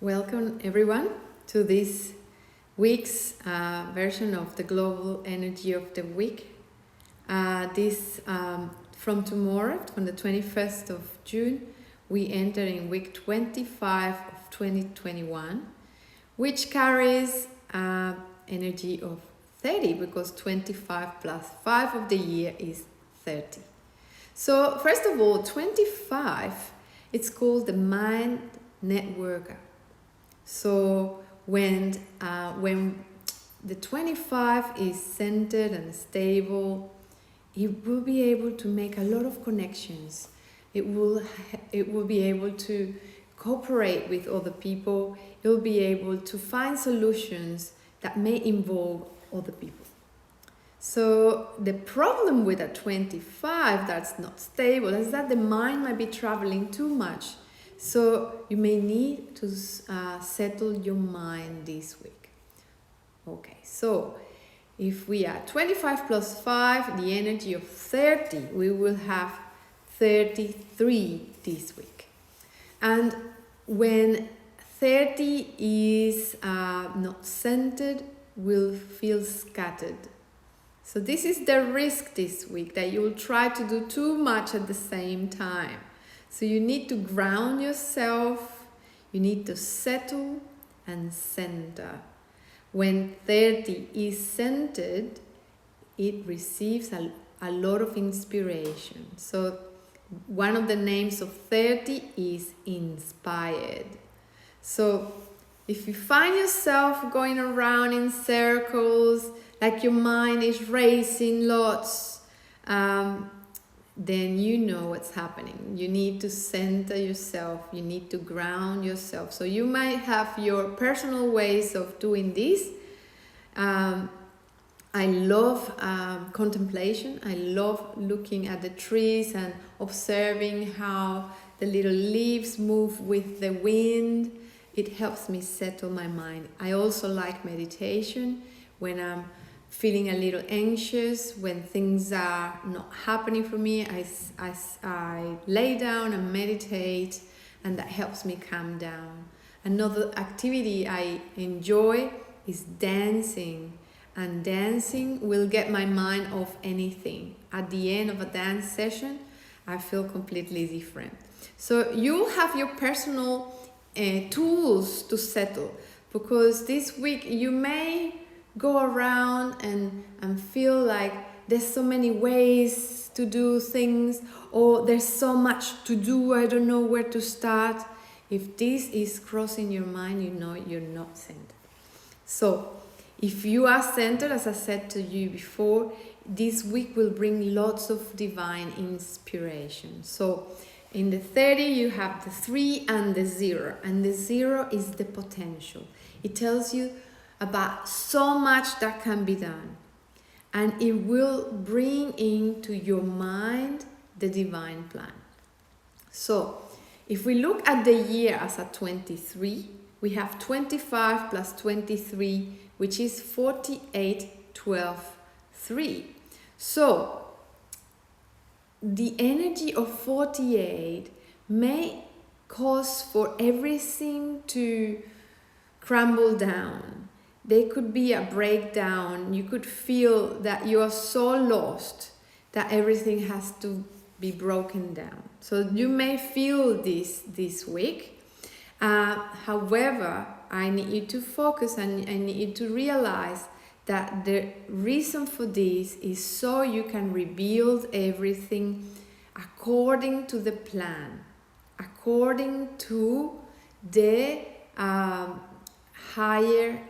Welcome everyone to this week's version of the Global Energy of the Week. From tomorrow, from the 21st of June, we enter in week 25 of 2021, which carries energy of 30 because 25 plus 5 of the year is 30. So first of all, 25, it's called the Mind Networker. So when the 25 is centered and stable, it will be able to make a lot of connections. It will be able to cooperate with other people. It will be able to find solutions that may involve other people. So the problem with a 25 that's not stable is that the mind might be traveling too much. So you may need to settle your mind this week. Okay, so if we are 25 plus 5, the energy of 30, we will have 33 this week. And when 30 is not centered, we'll feel scattered. So this is the risk this week, that you will try to do too much at the same time. So you need to ground yourself, you need to settle and center. When 30 is centered, it receives a lot of inspiration. So one of the names of 30 is inspired. So if you find yourself going around in circles, like your mind is racing lots, then you know what's happening. You need to center yourself. You need to ground yourself. So you might have your personal ways of doing this. I love contemplation. I love looking at the trees and observing how the little leaves move with the wind. It helps me settle my mind. I also like meditation when I'm feeling a little anxious, when things are not happening for me. I lay down and meditate, and that helps me calm down. Another activity I enjoy is dancing, and dancing will get my mind off anything. At the end of a dance session, I feel completely different. So you'll have your personal tools to settle, because this week you may go around and feel like there's so many ways to do things, or there's so much to do, I don't know where to start. If this is crossing your mind, you know you're not centered. So if you are centered, as I said to you before, this week will bring lots of divine inspiration. So in the 30 you have the 3 and the 0, and the 0 is the potential. It tells you about so much that can be done, and it will bring into your mind the divine plan. So if we look at the year as a 23, we have 25 plus 23, which is 48, 12, 3. So the energy of 48 may cause for everything to crumble down. There could be a breakdown. You could feel that you are so lost that everything has to be broken down. So you may feel this week. However, I need you to focus, and I need you to realize that the reason for this is so you can rebuild everything according to the plan, according to the higher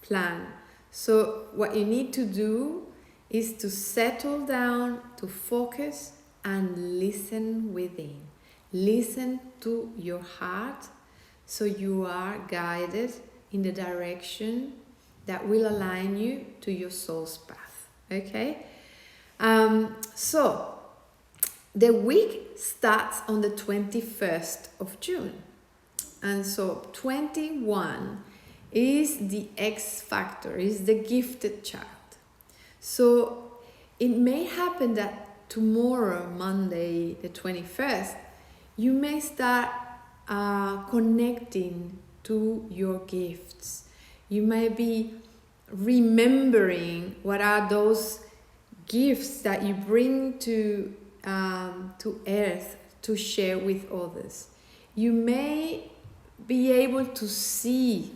plan. So what you need to do is to settle down, to focus and listen within. Listen to your heart, so you are guided in the direction that will align you to your soul's path. Okay? So the week starts on the 21st of June. And so 21 is the X factor, is the gifted child. So it may happen that tomorrow, Monday the 21st, you may start connecting to your gifts. You may be remembering what are those gifts that you bring to earth to share with others. You may be able to see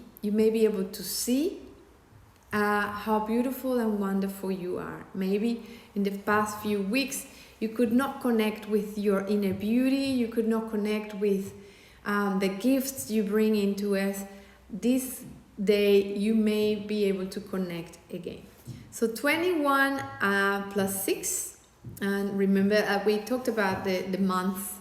how beautiful and wonderful you are. Maybe in the past few weeks you could not connect with your inner beauty, you could not connect with the gifts you bring into earth. This day you may be able to connect again. So 21 plus 6, and remember we talked about the month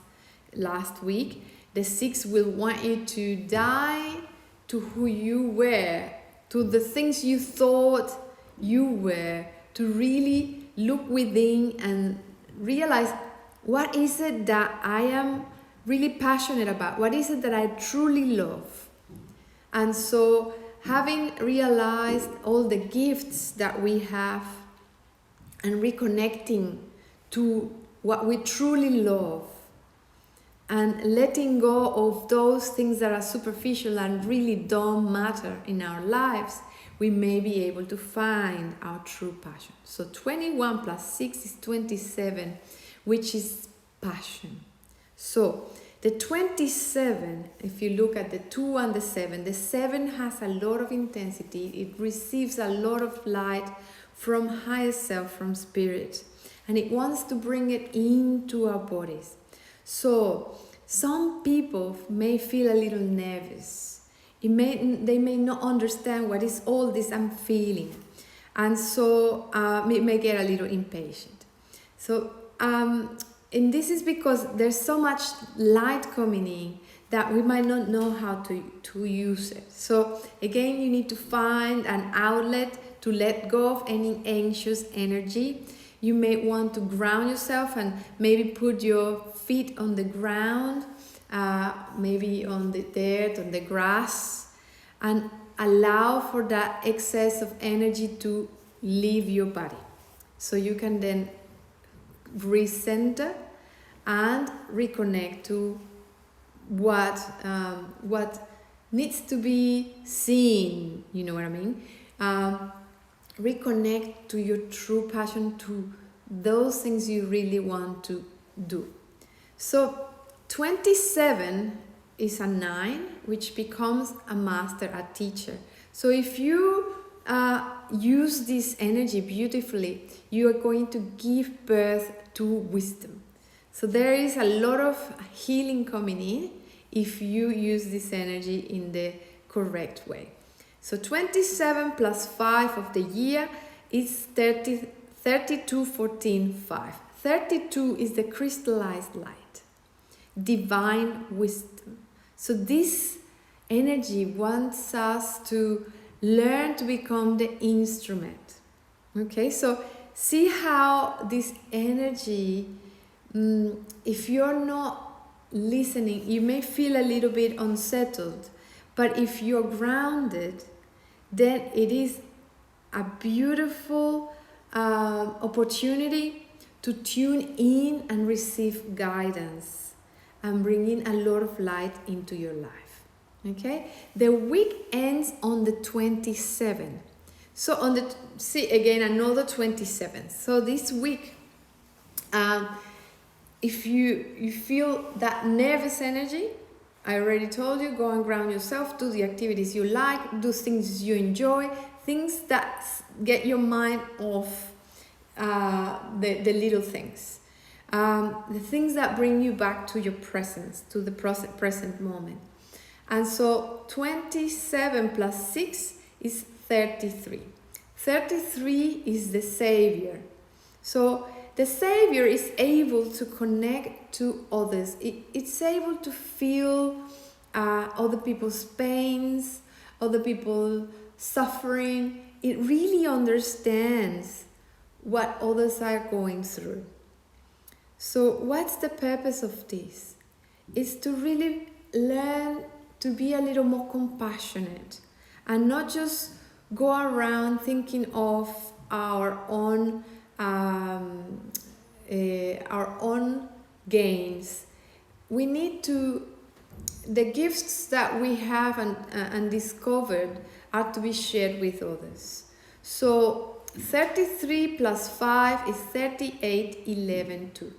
last week. The 6 will want you to die to who you were, to the things you thought you were, to really look within and realize, what is it that I am really passionate about? What is it that I truly love? And so, having realized all the gifts that we have and reconnecting to what we truly love and letting go of those things that are superficial and really don't matter in our lives, we may be able to find our true passion. So 21 plus 6 is 27, which is passion. So the 27, if you look at the 2 and the 7 has a lot of intensity. It receives a lot of light from higher self, from spirit, and it wants to bring it into our bodies. So some people may feel a little nervous. They may not understand what is all this I'm feeling, and so it may get a little impatient. So and this is because there's so much light coming in that we might not know how to use it. So again, you need to find an outlet to let go of any anxious energy. You may want to ground yourself and maybe put your feet on the ground, maybe on the dirt, on the grass, and allow for that excess of energy to leave your body. So you can then recenter and reconnect to what needs to be seen, you know what I mean? Reconnect to your true passion, to those things you really want to do. So 27 is a 9, which becomes a master, a teacher. So if you use this energy beautifully, you are going to give birth to wisdom. So there is a lot of healing coming in if you use this energy in the correct way. So 27 plus 5 of the year is 32, 14, 5. 32 is the crystallized light, divine wisdom. So this energy wants us to learn to become the instrument. Okay, so see how this energy, if you're not listening, you may feel a little bit unsettled, but if you're grounded, then it is a beautiful opportunity to tune in and receive guidance and bring in a lot of light into your life. Okay, the week ends on the 27th. So see again another 27. So this week, if you feel that nervous energy, I already told you, go and ground yourself, do the activities you like, do things you enjoy, things that get your mind off the little things. The things that bring you back to your presence, to the present moment. And so 27 plus 6 is 33. 33 is the Savior. So the Savior is able to connect to others. It's able to feel other people's pains, other people suffering. It really understands what others are going through. So what's the purpose of this? It's to really learn to be a little more compassionate and not just go around thinking of our own gains. We need to the gifts that we have and discovered are to be shared with others. So 33 plus 5 is 38, 11, 2.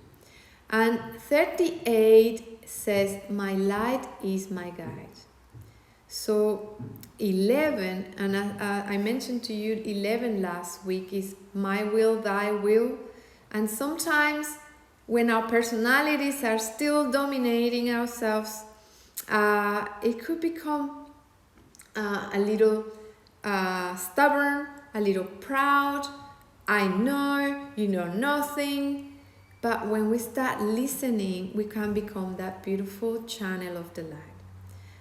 And 38 says, my light is my guide. So 11, and I mentioned to you 11 last week, is my will, thy will. And sometimes when our personalities are still dominating ourselves, it could become a little stubborn, a little proud. I know, you know nothing. But when we start listening, we can become that beautiful channel of the light.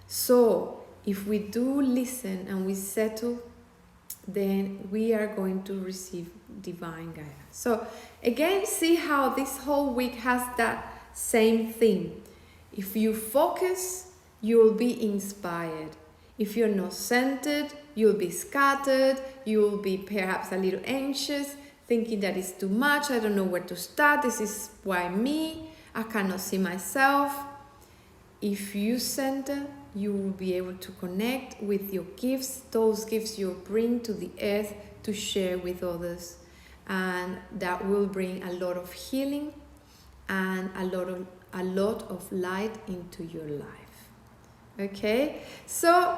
So if we do listen and we settle, then we are going to receive divine guidance. So again, see how this whole week has that same thing. If you focus, you'll be inspired. If you're not centered, you'll be scattered. You'll be perhaps a little anxious, thinking that it's too much. I don't know where to start. This is why me. I cannot see myself. If you center, you will be able to connect with your gifts, those gifts you bring to the earth to share with others. And that will bring a lot of healing and a lot of light into your life. Okay, so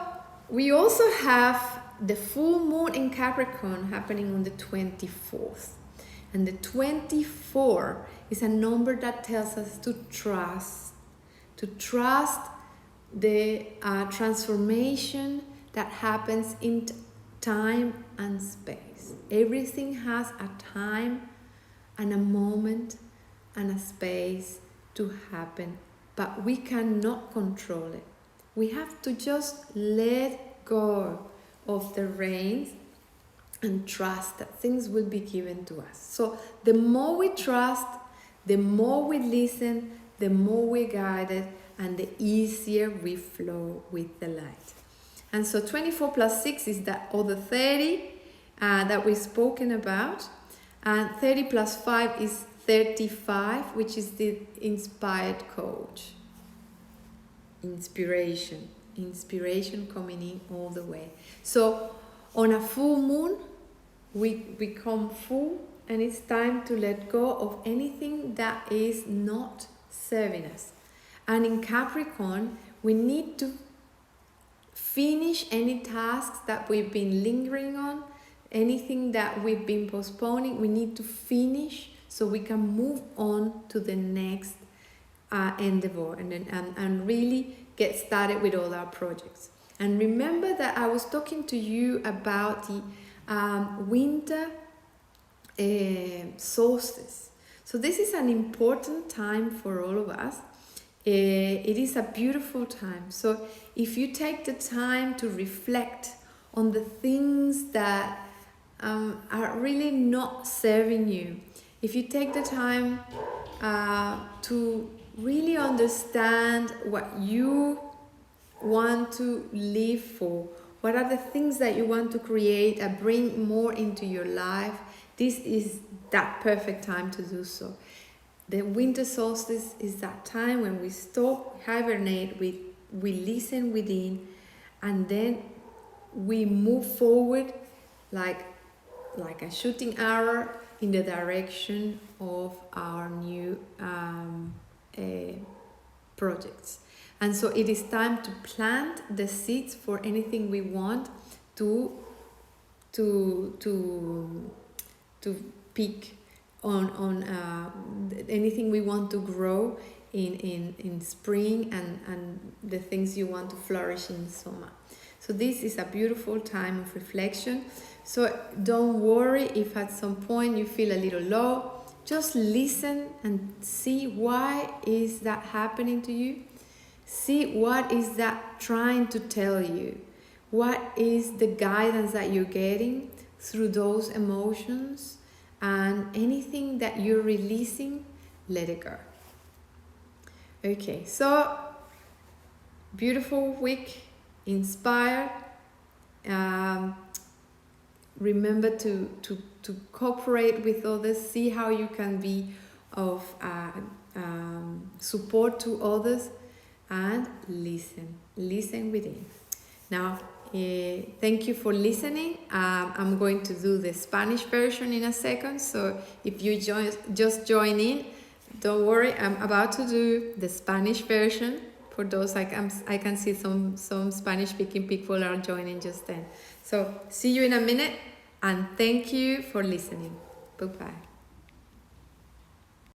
we also have the full moon in Capricorn happening on the 24th. And the 24 is a number that tells us to trust the transformation that happens in time and space. Everything has a time and a moment and a space to happen, but we cannot control it. We have to just let go of the reins and trust that things will be given to us. So the more we trust, the more we listen, the more we're guided, and the easier we flow with the light. And so 24 plus 6 is that other 30 that we've spoken about. And 30 plus 5 is 35, which is the inspired coach. Inspiration coming in all the way. So on a full moon, we become full, and it's time to let go of anything that is not serving us. And in Capricorn, we need to finish any tasks that we've been lingering on, anything that we've been postponing. We need to finish so we can move on to the next endeavor and really get started with all our projects. And remember that I was talking to you about the winter solstice. So this is an important time for all of us. It is a beautiful time. So if you take the time to reflect on the things that are really not serving you, if you take the time to really understand what you want to live for, what are the things that you want to create and bring more into your life, this is that perfect time to do so. The winter solstice is that time when we stop, hibernate, we listen within, and then we move forward like a shooting arrow in the direction of our new projects. And so it is time to plant the seeds for anything we want to pick on anything we want to grow in spring and the things you want to flourish in summer. So this is a beautiful time of reflection. So don't worry if at some point you feel a little low. Just listen and see why is that happening to you. See what is that trying to tell you. What is the guidance that you're getting through those emotions, and anything that you're releasing, let it go. Okay, so beautiful week, inspired. Remember to cooperate with others, see how you can be of support to others, and listen within. Now, thank you for listening. I'm going to do the Spanish version in a second, so if you just join in, don't worry, I'm about to do the Spanish version. For those, I can see some Spanish speaking people are joining just then. So see you in a minute, and thank you for listening. Bye-bye.